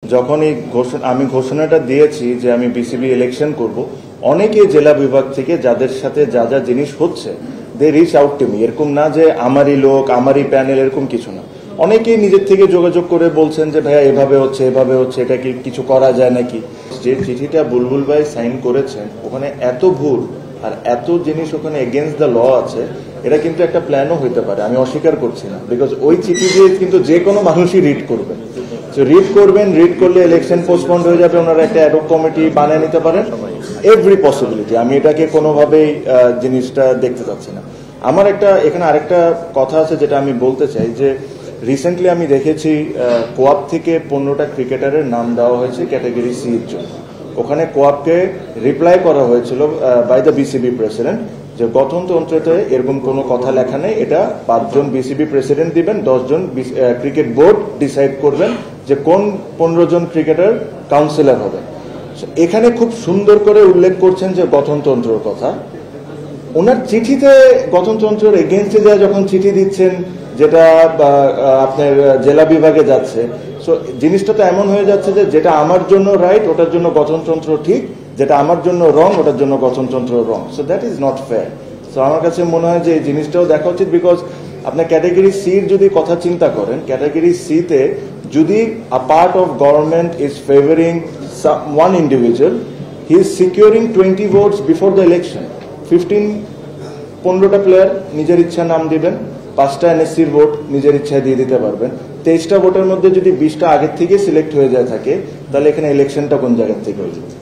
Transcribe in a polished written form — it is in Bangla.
যখন এই আমি ঘোষণাটা দিয়েছি যে আমি বিসিবি ইলেকশন করব, অনেকে জেলা বিভাগ থেকে যাদের সাথে যা যা জিনিস হচ্ছে they reach out to me. এরকম না যে আমারই লোক আমারই প্যানেল, এরকম কিছু না। অনেকেই নিজের থেকে যোগাযোগ করে বলছেন যে ভাইয়া এভাবে হচ্ছে এভাবে হচ্ছে, এটা কি কিছু করা যায় নাকি। যে চিঠিটা বুলবুল ভাই সাইন করেছেন ওখানে এত ভুল আর এত জিনিস ওখানে এগেনস্ট দ্য ল আছে, এটা কিন্তু একটা প্ল্যানও হইতে পারে, আমি অস্বীকার করছি না। বিকজ ওই চিঠি দিয়ে কিন্তু যে কোনো মানুষই রিড করবে, রিড করবেন, রিড করলে ইলেকশন পোস্টপন্ড হয়ে যাবে, ওনারা একটা অ্যাডহক কমিটি বানিয়ে নিতে পারেন, এভরি পসিবিলিটি। আমি এটাকে কোনোভাবেই জিনিসটা দেখতে চাচ্ছি না। আমার এখানে আরেকটা কথা আছে যেটা আমি বলতে চাই, যে রিসেন্টলি আমি দেখেছি কোয়াপ থেকে 15টা ক্রিকেটারের নাম দেওয়া হয়েছে ক্যাটাগরি সি এর জন্য। ওখানে কোয়াপকে রিপ্লাই করা হয়েছিল বাই দ্য বিসিবি প্রেসিডেন্ট যে গঠনতন্ত্রতে এরকম কোনো কথা লেখা নেই, এটা 5 জন বিসিবি প্রেসিডেন্ট দিবেন, 10 জন ক্রিকেট বোর্ড ডিসাইড করবেন যে কোন 15 জন ক্রিকেটার কাউন্সিলর হবে। এখানে খুব সুন্দর করে উল্লেখ করছেন যে গঠনতন্ত্রের কথা। ওনার চিঠিতে গঠনতন্ত্রের এগেনস্টে যা যখন চিঠি দিচ্ছেন, যেটা আপনার জেলা বিভাগে যাচ্ছে, সো জিনিসটা তো এমন হয়ে যাচ্ছে যে যেটা আমার জন্য রাইট ওটার জন্য গঠনতন্ত্র ঠিক, যেটা আমার জন্য রং ওটার জন্য গঠনতন্ত্র wrong. So that is not fair. So আমার কাছে মনে হয় যে এই জিনিসটাও দেখা উচিত। বিকজ আপনার ক্যাটাগরি সির যদি কথা চিন্তা করেন, ক্যাটাগরি সিতে যদি আ part of government is favouring one individual, he is securing 20 votes before the election. 15টা প্লেয়ার নিজের ইচ্ছা নাম দিবেন, 5টা এনএসসির ভোট নিজের ইচ্ছায় দিয়ে দিতে পারবেন। 23টা ভোটের মধ্যে যদি 20টা আগের থেকে সিলেক্ট হয়ে যায় থাকে, তাহলে এখানে ইলেকশনটা কোন জায়গার থেকে হয়ে যাবে।